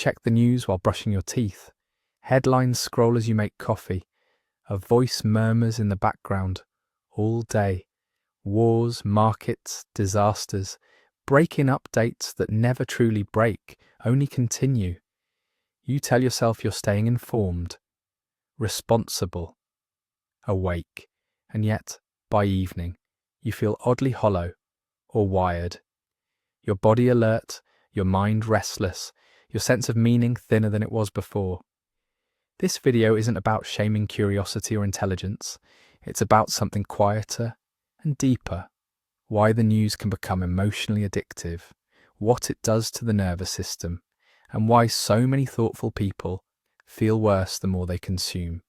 check the news while brushing your teeth. Headlines scroll as you make coffee. A voice murmurs in the background all day. Wars, markets, disasters, breaking updates that never truly break, only continue. You tell yourself you're staying informed, responsible, awake, and yet, by evening, you feel oddly hollow or wired. Your body alert, your mind restless, your sense of meaning thinner than it was before. This video isn't about shaming curiosity or intelligence. It's about something quieter and deeper. Why the news can become emotionally addictive, what it does to the nervous system, and why so many thoughtful people feel worse the more they consume.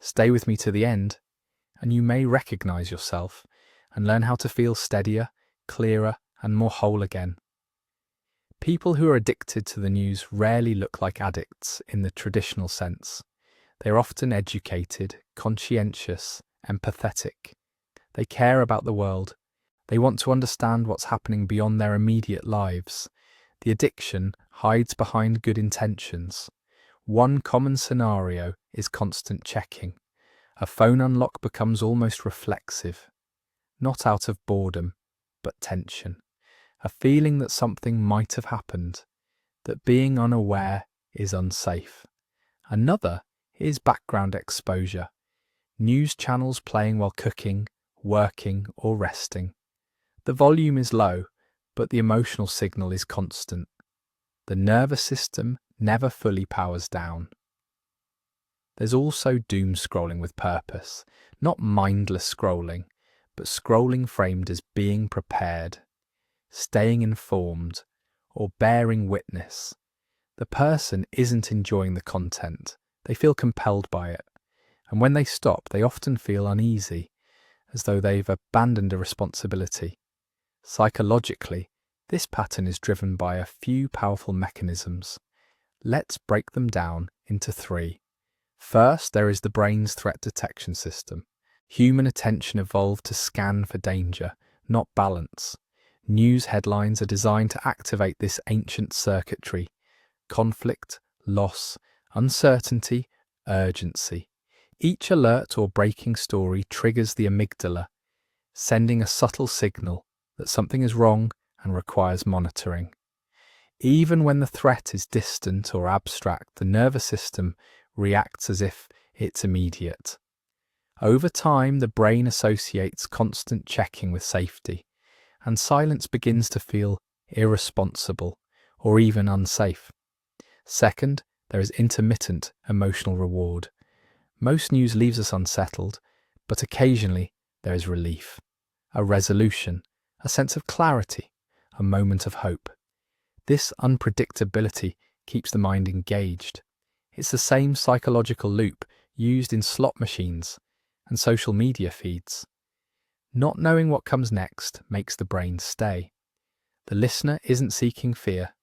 Stay with me to the end, and you may recognize yourself and learn how to feel steadier, clearer, and more whole again. People who are addicted to the news rarely look like addicts in the traditional sense. They are often educated, conscientious, empathetic. They care about the world. They want to understand what's happening beyond their immediate lives. The addiction hides behind good intentions. One common scenario is constant checking. A phone unlock becomes almost reflexive, not out of boredom, but tension. A feeling that something might have happened, that being unaware is unsafe. Another is background exposure. News channels playing while cooking, working, or resting. The volume is low, but the emotional signal is constant. The nervous system never fully powers down. There's also doom scrolling with purpose, not mindless scrolling, but scrolling framed as being prepared, staying informed, or bearing witness. The person isn't enjoying the content, they feel compelled by it, and when they stop, they often feel uneasy, as though they've abandoned a responsibility. Psychologically, this pattern is driven by a few powerful mechanisms. Let's break them down into 3. First, there is the brain's threat detection system. Human attention evolved to scan for danger, not balance. News headlines are designed to activate this ancient circuitry. Conflict, loss, uncertainty, urgency. Each alert or breaking story triggers the amygdala, sending a subtle signal that something is wrong and requires monitoring. Even when the threat is distant or abstract, the nervous system reacts as if it's immediate. Over time, the brain associates constant checking with safety, and silence begins to feel irresponsible or even unsafe. Second, there is intermittent emotional reward. Most news leaves us unsettled, but occasionally there is relief, a resolution, a sense of clarity, a moment of hope. This unpredictability keeps the mind engaged. It's the same psychological loop used in slot machines and social media feeds. Not knowing what comes next makes the brain stay. The listener isn't seeking fear,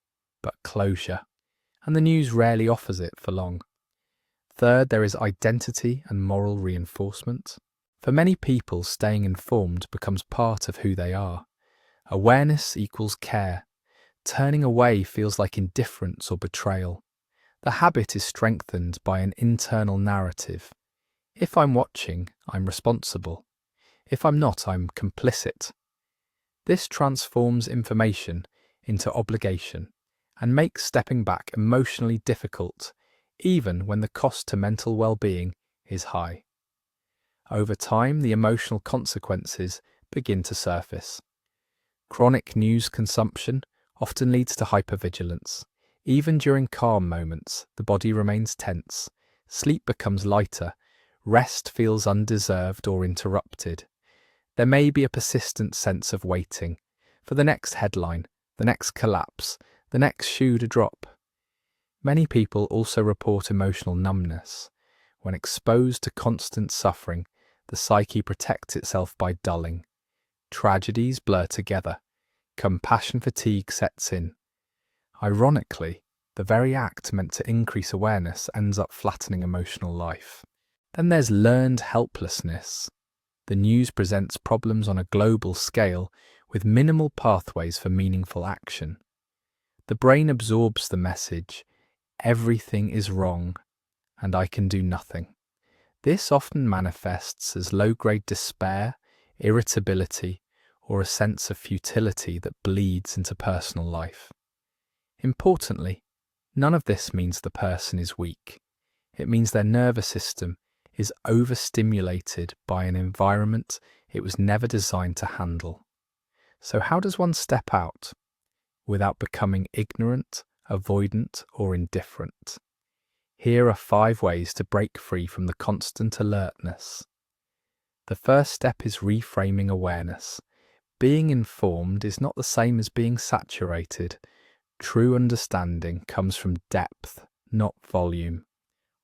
but closure, and the news rarely offers it for long. Third, there is identity and moral reinforcement. For many people, staying informed becomes part of who they are. Awareness equals care. Turning away feels like indifference or betrayal. The habit is strengthened by an internal narrative. If I'm watching, I'm responsible. If I'm not, I'm complicit. This transforms information into obligation and makes stepping back emotionally difficult, even when the cost to mental well-being is high. Over time, the emotional consequences begin to surface. Chronic news consumption often leads to hypervigilance. Even during calm moments, the body remains tense, sleep becomes lighter, rest feels undeserved or interrupted. There may be a persistent sense of waiting for the next headline, the next collapse, the next shoe to drop. Many people also report emotional numbness. When exposed to constant suffering, the psyche protects itself by dulling. Tragedies blur together. Compassion fatigue sets in. Ironically, the very act meant to increase awareness ends up flattening emotional life. Then there's learned helplessness. The news presents problems on a global scale with minimal pathways for meaningful action. The brain absorbs the message, everything is wrong and I can do nothing. This often manifests as low-grade despair, irritability, or a sense of futility that bleeds into personal life. Importantly, none of this means the person is weak. It means their nervous system is overstimulated by an environment it was never designed to handle. So how does one step out without becoming ignorant, avoidant, or indifferent? Here are 5 ways to break free from the constant alertness. The first step is reframing awareness. Being informed is not the same as being saturated. True understanding comes from depth, not volume.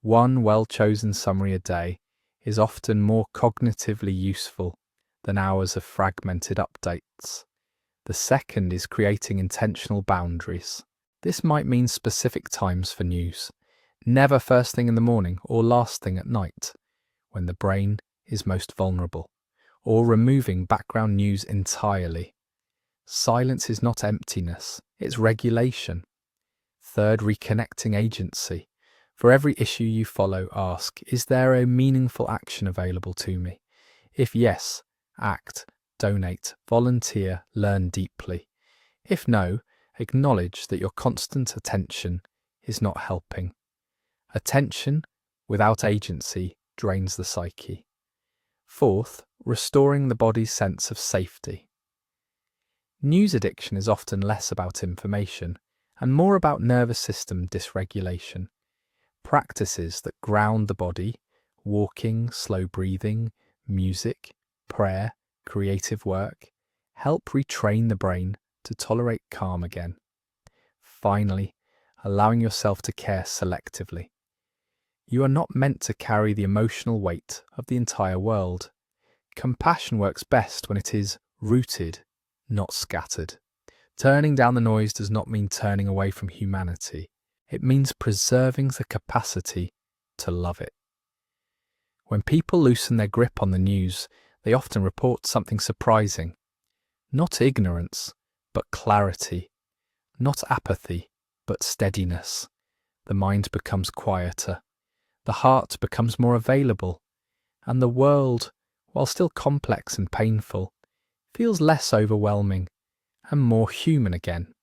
One well-chosen summary a day is often more cognitively useful than hours of fragmented updates. The second is creating intentional boundaries. This might mean specific times for news. Never first thing in the morning or last thing at night, when the brain is most vulnerable, or removing background news entirely. Silence is not emptiness, it's regulation. Third, reconnecting agency. For every issue you follow, ask, is there a meaningful action available to me? If yes, act, donate, volunteer, learn deeply. If no, acknowledge that your constant attention is not helping. Attention without agency drains the psyche. Fourth, restoring the body's sense of safety. News addiction is often less about information and more about nervous system dysregulation. Practices that ground the body, walking, slow breathing, music, prayer, creative work, help retrain the brain to tolerate calm again. Finally, allowing yourself to care selectively. You are not meant to carry the emotional weight of the entire world. Compassion works best when it is rooted, not scattered. Turning down the noise does not mean turning away from humanity. It means preserving the capacity to love it. When people loosen their grip on the news, they often report something surprising. Not ignorance, but clarity. Not apathy, but steadiness. The mind becomes quieter. The heart becomes more available. And the world, while still complex and painful, feels less overwhelming and more human again.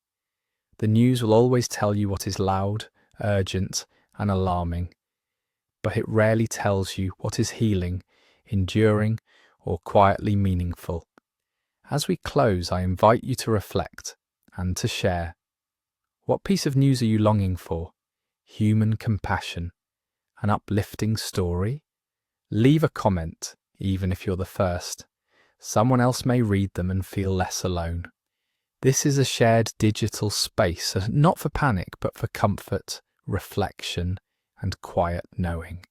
The news will always tell you what is loud, urgent, and alarming, but it rarely tells you what is healing, enduring, or quietly meaningful. As we close, I invite you to reflect and to share. What piece of news are you longing for? Human compassion? An uplifting story? Leave a comment, even if you're the first. Someone else may read them and feel less alone. This is a shared digital space, not for panic, but for comfort, reflection, and quiet knowing.